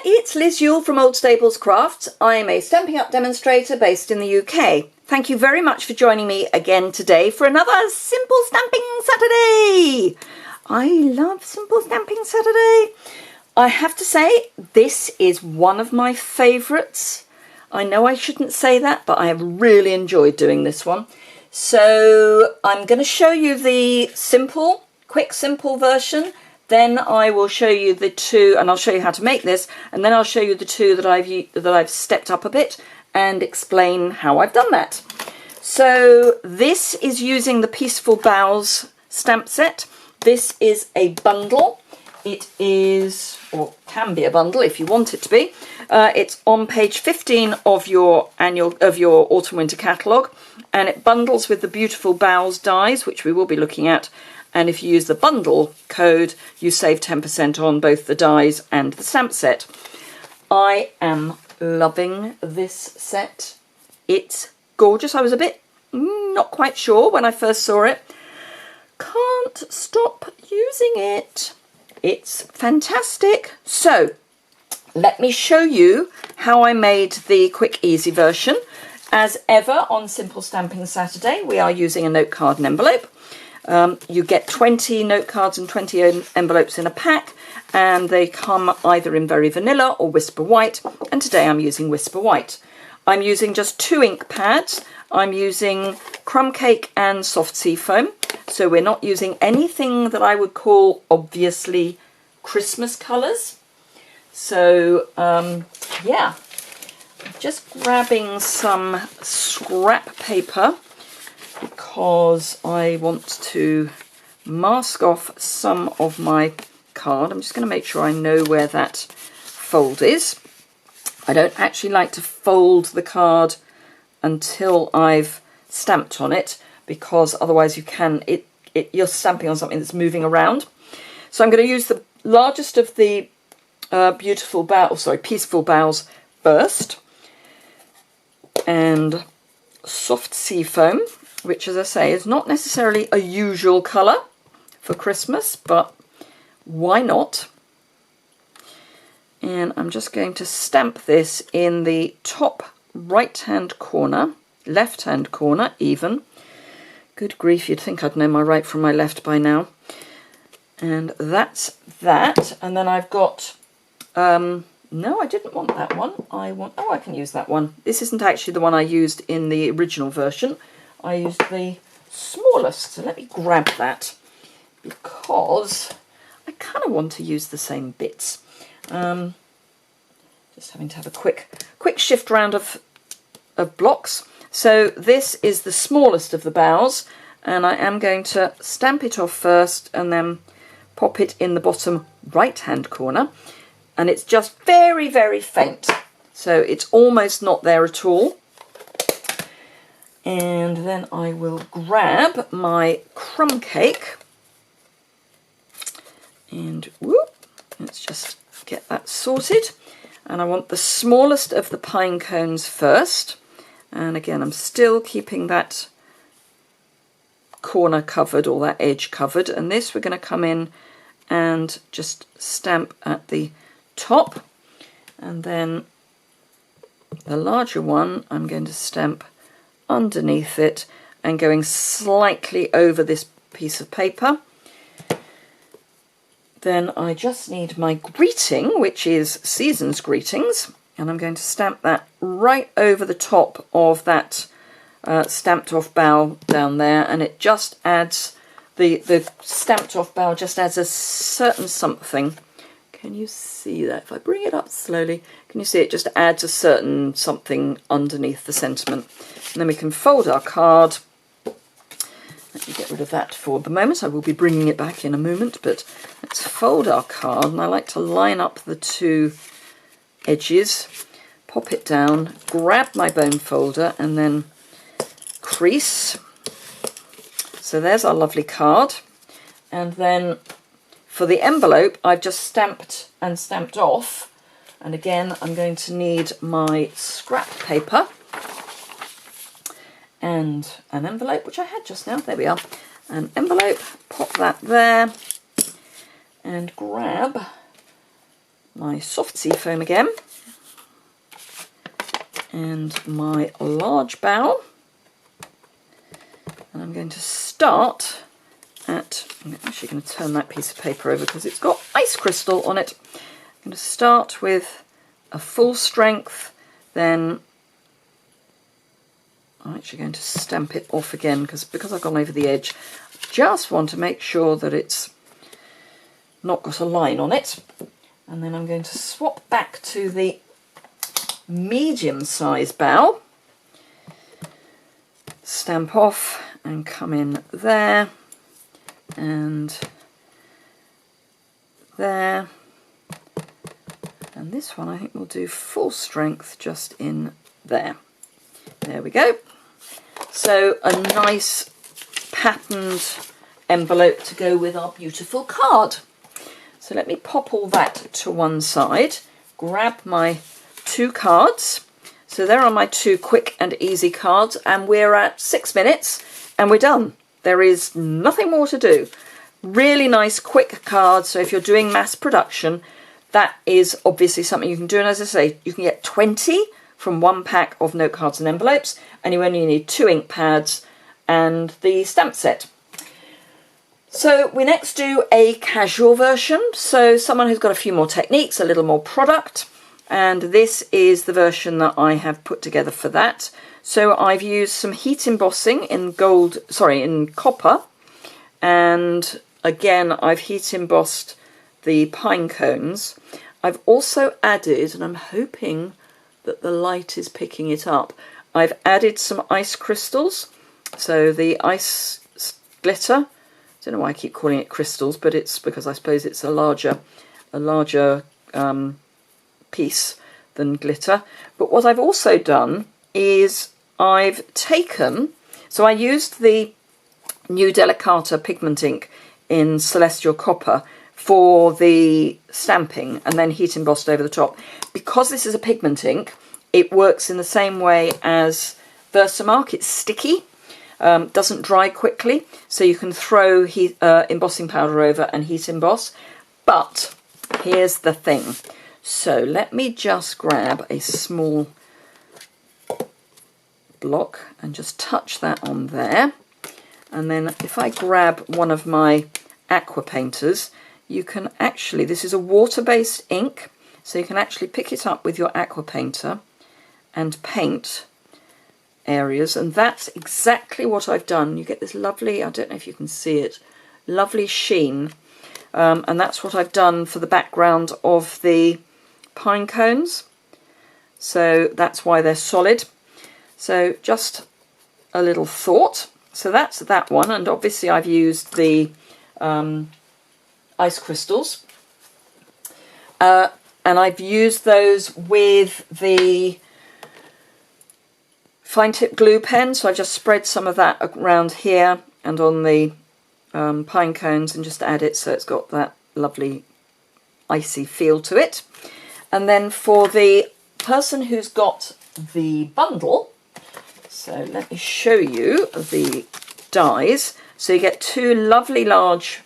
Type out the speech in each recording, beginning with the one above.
it's Liz Yuille from Old Stables Crafts. I'm a Stampin' Up! Demonstrator based in the UK. Thank you very much for joining me again today for another Simple Stamping Saturday. I love Simple Stamping Saturday. I have to say, this is one of my favourites. I know I shouldn't say that, but I have really enjoyed doing this one. So I'm going to show you the quick simple version. Then I will show you the two, and I'll show you how to make this, and then I'll show you the two that I've stepped up a bit and explain how I've done that. So this is using the Peaceful Boughs stamp set. This is a bundle. It is, or can be a bundle if you want it to be. It's on page 15 of your autumn winter catalogue, and it bundles with the beautiful Boughs dies, which we will be looking at. And if you use the bundle code, you save 10% on both the dies and the stamp set. I am loving this set. It's gorgeous. I was a bit not quite sure when I first saw it. Can't stop using it. It's fantastic. So let me show you how I made the quick easy version. As ever on Simple Stamping Saturday, we are using a note card and envelope. You get 20 note cards and 20 envelopes in a pack, and they come either in Very Vanilla or Whisper White, and today I'm using Whisper White. I'm using just 2 ink pads. I'm using Crumb Cake and Soft Sea Foam, so we're not using anything that I would call obviously Christmas colours. So yeah, just grabbing some scrap paper because I want to mask off some of my card. I'm just going to make sure I know where that fold is. I don't actually like to fold the card until I've stamped on it, because otherwise you're stamping on something that's moving around. So I'm going to use the largest of the Peaceful Boughs first, and Soft Sea Foam, which, as I say, is not necessarily a usual colour for Christmas, but why not? And I'm just going to stamp this in the top right-hand corner, left-hand corner even. Good grief, you'd think I'd know my right from my left by now. And that's that. And then I've got, no, I didn't want that one. I can use that one. This isn't actually the one I used in the original version. I used the smallest, so let me grab that, because I kind of want to use the same bits. Just having to have a quick shift round of blocks. So this is the smallest of the Boughs, and I am going to stamp it off first and then pop it in the bottom right-hand corner. And it's just very, very faint, so it's almost not there at all. And then I will grab my Crumb Cake, and whoop, let's just get that sorted. And I want the smallest of the pine cones first. And again, I'm still keeping that corner covered, or that edge covered. And this we're going to come in and just stamp at the top. And then the larger one I'm going to stamp underneath it and going slightly over this piece of paper. Then I just need my greeting, which is Season's Greetings, and I'm going to stamp that right over the top of that stamped off bough down there, and it just adds, the stamped off bough just adds a certain something. Can you see that? If I bring it up slowly, can you see it just adds a certain something underneath the sentiment? And then we can fold our card. Let me get rid of that for the moment. I will be bringing it back in a moment, but let's fold our card. And I like to line up the two edges, pop it down, grab my bone folder, and then crease. So there's our lovely card. And then for the envelope, I've just stamped and stamped off. And again, I'm going to need my scrap paper and an envelope, which I had just now. There we are. An envelope, pop that there, and grab my soft sea foam again, and my large bow. And I'm going to start at, I'm actually going to turn that piece of paper over because it's got ice crystal on it. I'm going to start with a full strength, then I'm actually going to stamp it off again because I've gone over the edge, I just want to make sure that it's not got a line on it. And then I'm going to swap back to the medium size bow, stamp off and come in there and there, and this one I think we'll do full strength just in there. There we go. So a nice patterned envelope to go with our beautiful card. So let me pop all that to one side, grab my 2 cards. So there are my 2 quick and easy cards, and we're at 6 minutes and we're done. There is nothing more to do. Really nice quick cards. So if you're doing mass production, that is obviously something you can do. And as I say, you can get 20 from 1 pack of note cards and envelopes, and you only need 2 ink pads and the stamp set. So we next do a casual version. So someone who's got a few more techniques, a little more product. And this is the version that I have put together for that. So I've used some heat embossing in copper. And again, I've heat embossed the pine cones. I've also added, and I'm hoping that the light is picking it up, I've added some ice crystals. So the ice glitter, I don't know why I keep calling it crystals, but it's because I suppose it's a larger piece than glitter. But what I've also done is I've taken, so I used the new Delicata pigment ink in Celestial Copper for the stamping and then heat embossed over the top. Because this is a pigment ink, it works in the same way as Versamark. It's sticky, doesn't dry quickly, so you can throw embossing powder over and heat emboss. But here's the thing. So let me just grab a small block and just touch that on there. And then if I grab one of my aqua painters, you can actually, this is a water-based ink, so you can actually pick it up with your aqua painter and paint areas. And that's exactly what I've done. You get this lovely, I don't know if you can see it, lovely sheen. And that's what I've done for the background of the pine cones. So that's why they're solid. So just a little thought. So that's that one, and obviously I've used the ice crystals, and I've used those with the fine tip glue pen. So I just spread some of that around here and on the pine cones and just add it so it's got that lovely icy feel to it. And then for the person who's got the bundle, so let me show you the dies. So you get 2 lovely large,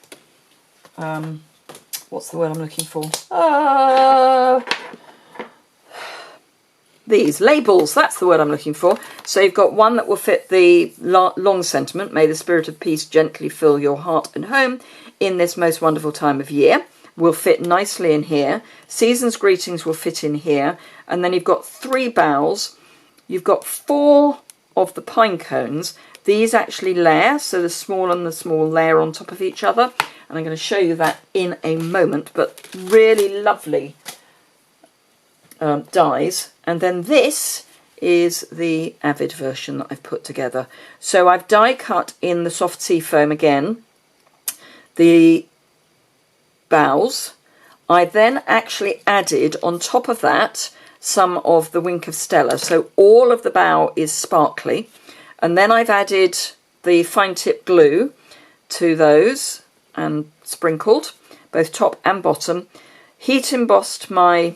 what's the word I'm looking for? These labels, that's the word I'm looking for. So you've got one that will fit the long sentiment, may the spirit of peace gently fill your heart and home in this most wonderful time of year. Will fit nicely in here. Season's greetings will fit in here. And then you've got 3 boughs. You've got 4 of the pine cones. These actually layer, so the small and the small layer on top of each other. And I'm going to show you that in a moment, but really lovely dies. And then this is the Avid version that I've put together. So I've die cut in the soft sea foam again, the boughs. I then actually added on top of that some of the Wink of Stella. So all of the bow is sparkly. And then I've added the fine tip glue to those and sprinkled both top and bottom. Heat embossed my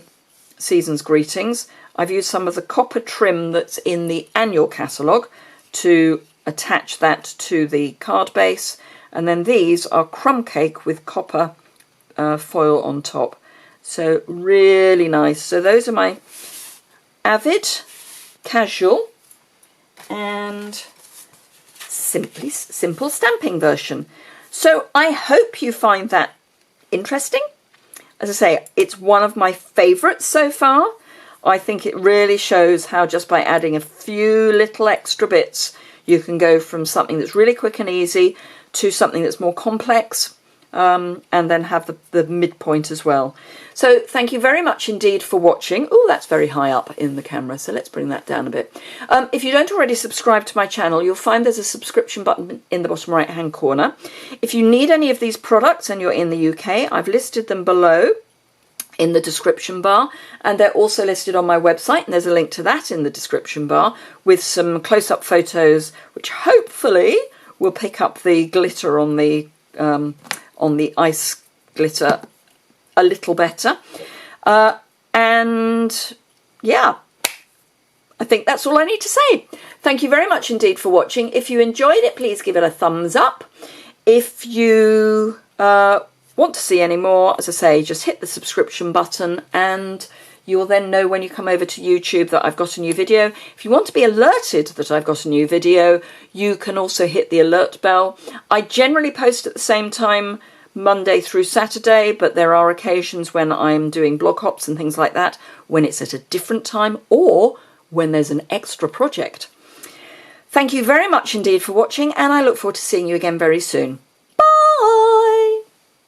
Season's Greetings. I've used some of the copper trim that's in the annual catalogue to attach that to the card base. And then these are crumb cake with copper foil on top. So really nice. So those are my Avid, Casual and Simple stamping version. So I hope you find that interesting. As I say, it's one of my favourites so far. I think it really shows how just by adding a few little extra bits you can go from something that's really quick and easy to something that's more complex, and then have the midpoint as well. So thank you very much indeed for watching. Oh, that's very high up in the camera, so let's bring that down a bit. If you don't already subscribe to my channel, you'll find there's a subscription button in the bottom right hand corner. If you need any of these products and you're in the UK, I've listed them below in the description bar, and they're also listed on my website, and there's a link to that in the description bar with some close-up photos which hopefully will pick up the glitter on the ice glitter a little better. And yeah, I think that's all I need to say. Thank you very much indeed for watching. If you enjoyed it, please give it a thumbs up. If you want to see any more, as I say, just hit the subscription button and you will then know when you come over to YouTube that I've got a new video. If you want to be alerted that I've got a new video, you can also hit the alert bell. I generally post at the same time Monday through Saturday, but there are occasions when I'm doing blog hops and things like that, when it's at a different time or when there's an extra project. Thank you very much indeed for watching, and I look forward to seeing you again very soon.